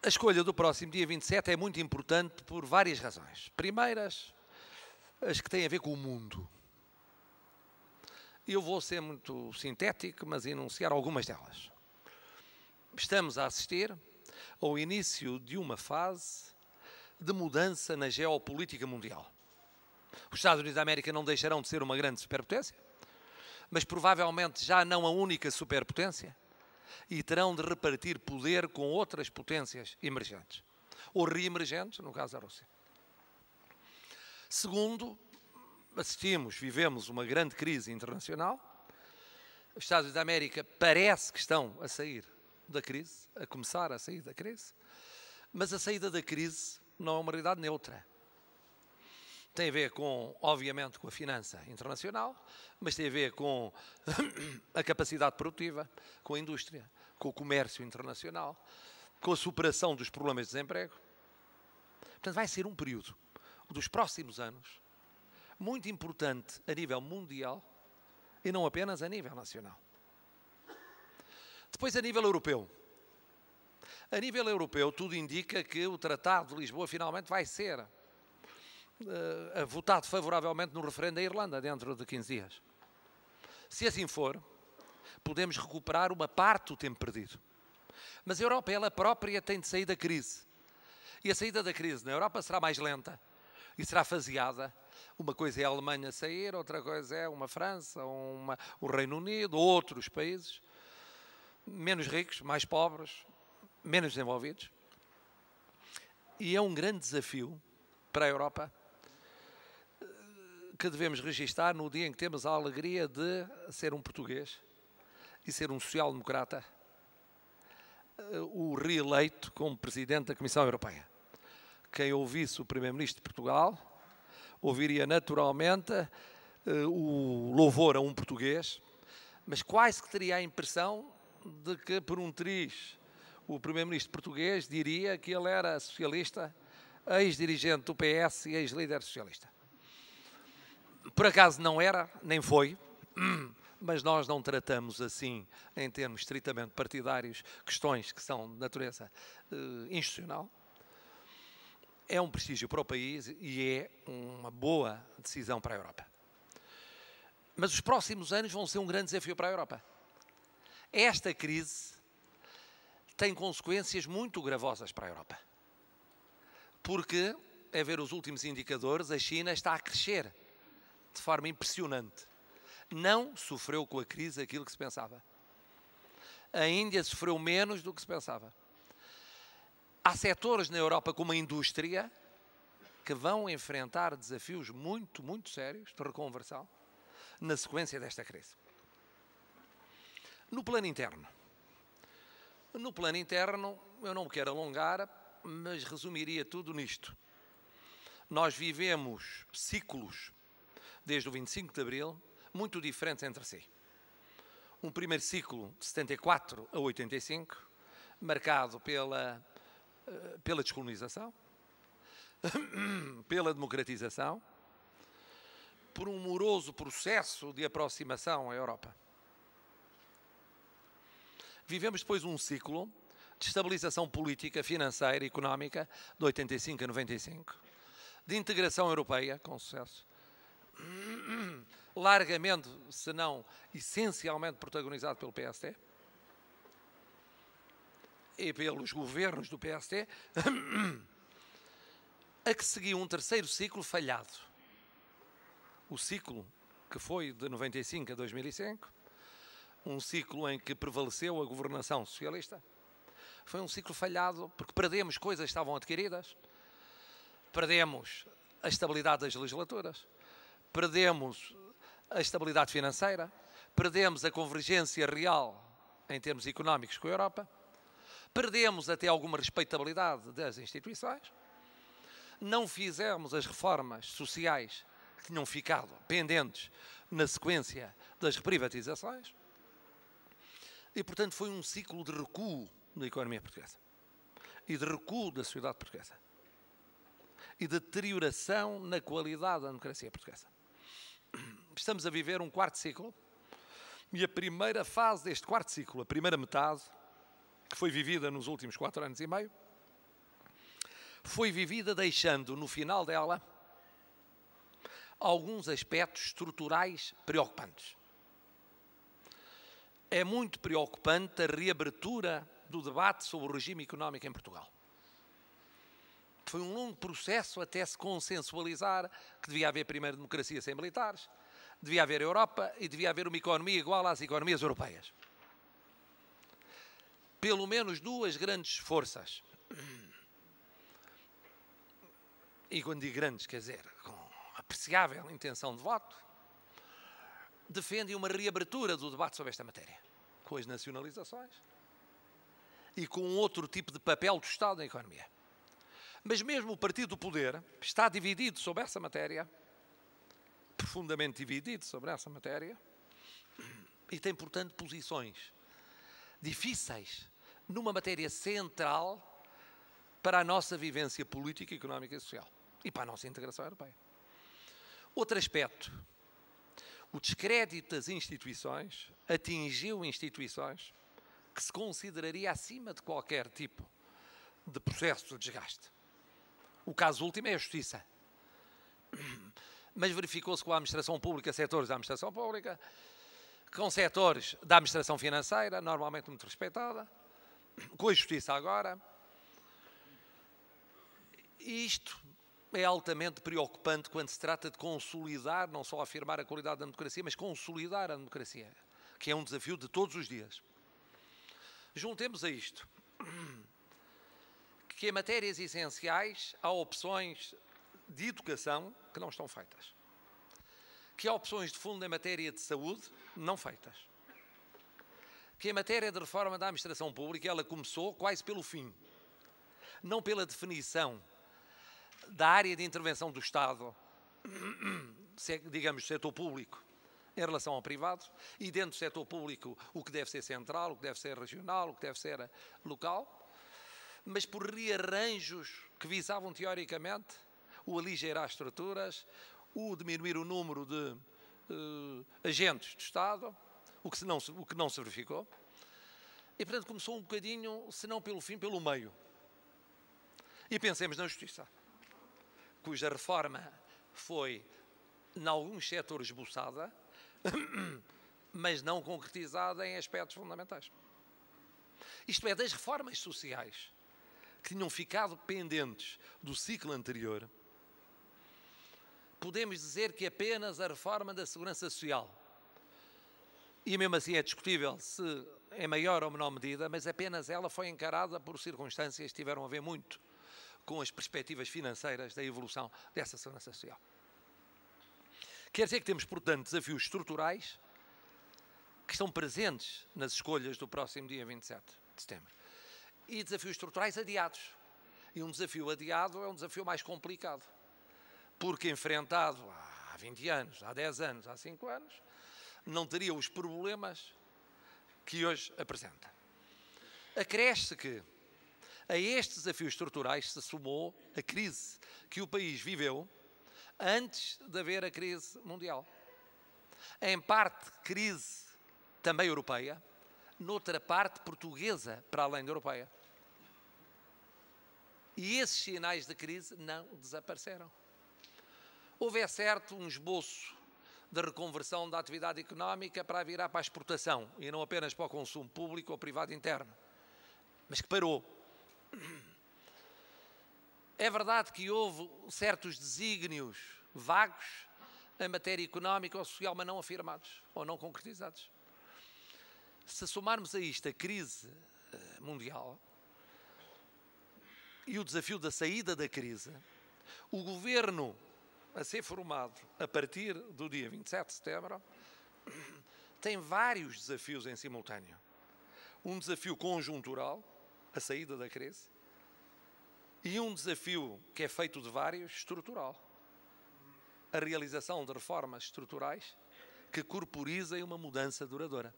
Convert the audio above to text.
A escolha do próximo dia 27 é muito importante por várias razões. Primeiras, as que têm a ver com o mundo. Eu vou ser muito sintético, mas enunciar algumas delas. Estamos a assistir ao início de uma fase de mudança na geopolítica mundial. Os Estados Unidos da América não deixarão de ser uma grande superpotência, mas provavelmente já não a única superpotência, e terão de repartir poder com outras potências emergentes, ou reemergentes, no caso da Rússia. Segundo, vivemos uma grande crise internacional. Os Estados Unidos da América parece que estão a sair da crise, a começar a sair da crise, mas a saída da crise não é uma realidade neutra. Tem a ver com, obviamente, com a finança internacional, mas tem a ver com a capacidade produtiva, com a indústria, com o comércio internacional, com a superação dos problemas de desemprego. Portanto, vai ser um período dos próximos anos muito importante a nível mundial e não apenas a nível nacional. Depois, a nível europeu. A nível europeu, tudo indica que o Tratado de Lisboa finalmente vai ser votado favoravelmente no referendo da Irlanda dentro de 15 dias. Se assim for, podemos recuperar uma parte do tempo perdido. Mas a Europa, ela própria, tem de sair da crise. E a saída da crise na Europa será mais lenta e será faseada. Uma coisa é a Alemanha sair, outra coisa é uma França, o Reino Unido, outros países menos ricos, mais pobres, menos desenvolvidos. E é um grande desafio para a Europa que devemos registar no dia em que temos a alegria de ser um português e ser um social-democrata, o reeleito como Presidente da Comissão Europeia. Quem ouvisse o Primeiro-Ministro de Portugal ouviria naturalmente o louvor a um português, mas quase que teria a impressão de que, por um triz, o Primeiro-Ministro português diria que ele era socialista, ex-dirigente do PS e ex-líder socialista. Por acaso não era, nem foi, mas nós não tratamos assim, em termos estritamente partidários, questões que são de natureza institucional. É um prestígio para o país e é uma boa decisão para a Europa. Mas os próximos anos vão ser um grande desafio para a Europa. Esta crise tem consequências muito gravosas para a Europa. Porque, a ver os últimos indicadores, a China está a crescer de forma impressionante. Não sofreu com a crise aquilo que se pensava. A Índia sofreu menos do que se pensava. Há setores na Europa como a indústria que vão enfrentar desafios muito, muito sérios de reconversão na sequência desta crise. No plano interno, eu não me quero alongar, mas resumiria tudo nisto. Nós vivemos ciclos, desde o 25 de Abril, muito diferentes entre si. Um primeiro ciclo de 74 a 85, marcado pela descolonização, pela democratização, por um moroso processo de aproximação à Europa. Vivemos depois um ciclo de estabilização política, financeira e económica de 85 a 95, de integração europeia, com sucesso, largamente, se não essencialmente protagonizado pelo PSD e pelos governos do PSD, a que seguiu um terceiro ciclo falhado. O ciclo que foi de 95 a 2005, um ciclo em que prevaleceu a governação socialista. Foi um ciclo falhado porque perdemos coisas que estavam adquiridas, perdemos a estabilidade das legislaturas, perdemos a estabilidade financeira, perdemos a convergência real em termos económicos com a Europa, perdemos até alguma respeitabilidade das instituições, não fizemos as reformas sociais que tinham ficado pendentes na sequência das reprivatizações e, portanto, foi um ciclo de recuo da economia portuguesa e de recuo da sociedade portuguesa e de deterioração na qualidade da democracia portuguesa. Estamos a viver um quarto ciclo e a primeira fase deste quarto ciclo, a primeira metade, que foi vivida nos últimos 4 anos e meio, foi vivida deixando no final dela alguns aspectos estruturais preocupantes. É muito preocupante a reabertura do debate sobre o regime económico em Portugal. Foi um longo processo até se consensualizar que devia haver primeiro democracia sem militares, devia haver Europa e devia haver uma economia igual às economias europeias. Pelo menos duas grandes forças, e quando digo grandes, quer dizer, com apreciável intenção de voto, defendem uma reabertura do debate sobre esta matéria, com as nacionalizações e com outro tipo de papel do Estado na economia. Mas mesmo o Partido do Poder está dividido sobre essa matéria, profundamente dividido sobre essa matéria, e tem, portanto, posições difíceis numa matéria central para a nossa vivência política, económica e social e para a nossa integração europeia. Outro aspecto, o descrédito das instituições atingiu instituições que se consideraria acima de qualquer tipo de processo de desgaste. O caso último é a Justiça. Mas verificou-se com a administração pública, setores da administração pública, com setores da administração financeira, normalmente muito respeitada, com a Justiça agora. E isto é altamente preocupante quando se trata de consolidar, não só afirmar a qualidade da democracia, mas consolidar a democracia, que é um desafio de todos os dias. Juntemos a isto que em matérias essenciais há opções de educação que não estão feitas, que há opções de fundo em matéria de saúde não feitas, que em matéria de reforma da administração pública ela começou quase pelo fim, não pela definição da área de intervenção do Estado, digamos, do setor público em relação ao privado, e dentro do setor público o que deve ser central, o que deve ser regional, o que deve ser local, mas por rearranjos que visavam teoricamente o aligeirar estruturas, o diminuir o número de agentes do Estado, o que não se verificou. E, portanto, começou um bocadinho, se não pelo fim, pelo meio. E pensemos na Justiça, cuja reforma foi, em alguns setores, esboçada, mas não concretizada em aspectos fundamentais. Isto é, das reformas sociais que tinham ficado pendentes do ciclo anterior, podemos dizer que apenas a reforma da Segurança Social, e mesmo assim é discutível se em maior ou menor medida, mas apenas ela foi encarada por circunstâncias que tiveram a ver muito com as perspectivas financeiras da evolução dessa Segurança Social. Quer dizer que temos, portanto, desafios estruturais que estão presentes nas escolhas do próximo dia 27 de setembro. E desafios estruturais adiados. E um desafio adiado é um desafio mais complicado, porque enfrentado há 20 anos, há 10 anos, há 5 anos, não teria os problemas que hoje apresenta. Acresce que a estes desafios estruturais se somou a crise que o país viveu antes de haver a crise mundial. Em parte, crise também europeia, noutra parte, portuguesa, para além da europeia. E esses sinais de crise não desapareceram. Houve, é certo, um esboço de reconversão da atividade económica para virar para a exportação e não apenas para o consumo público ou privado interno, mas que parou. É verdade que houve certos desígnios vagos em matéria económica ou social, mas não afirmados ou não concretizados. Se somarmos a isto a crise mundial e o desafio da saída da crise, o governo a ser formado a partir do dia 27 de setembro tem vários desafios em simultâneo. Um desafio conjuntural, a saída da crise, e um desafio que é feito de vários, estrutural. A realização de reformas estruturais que corporizem uma mudança duradoura.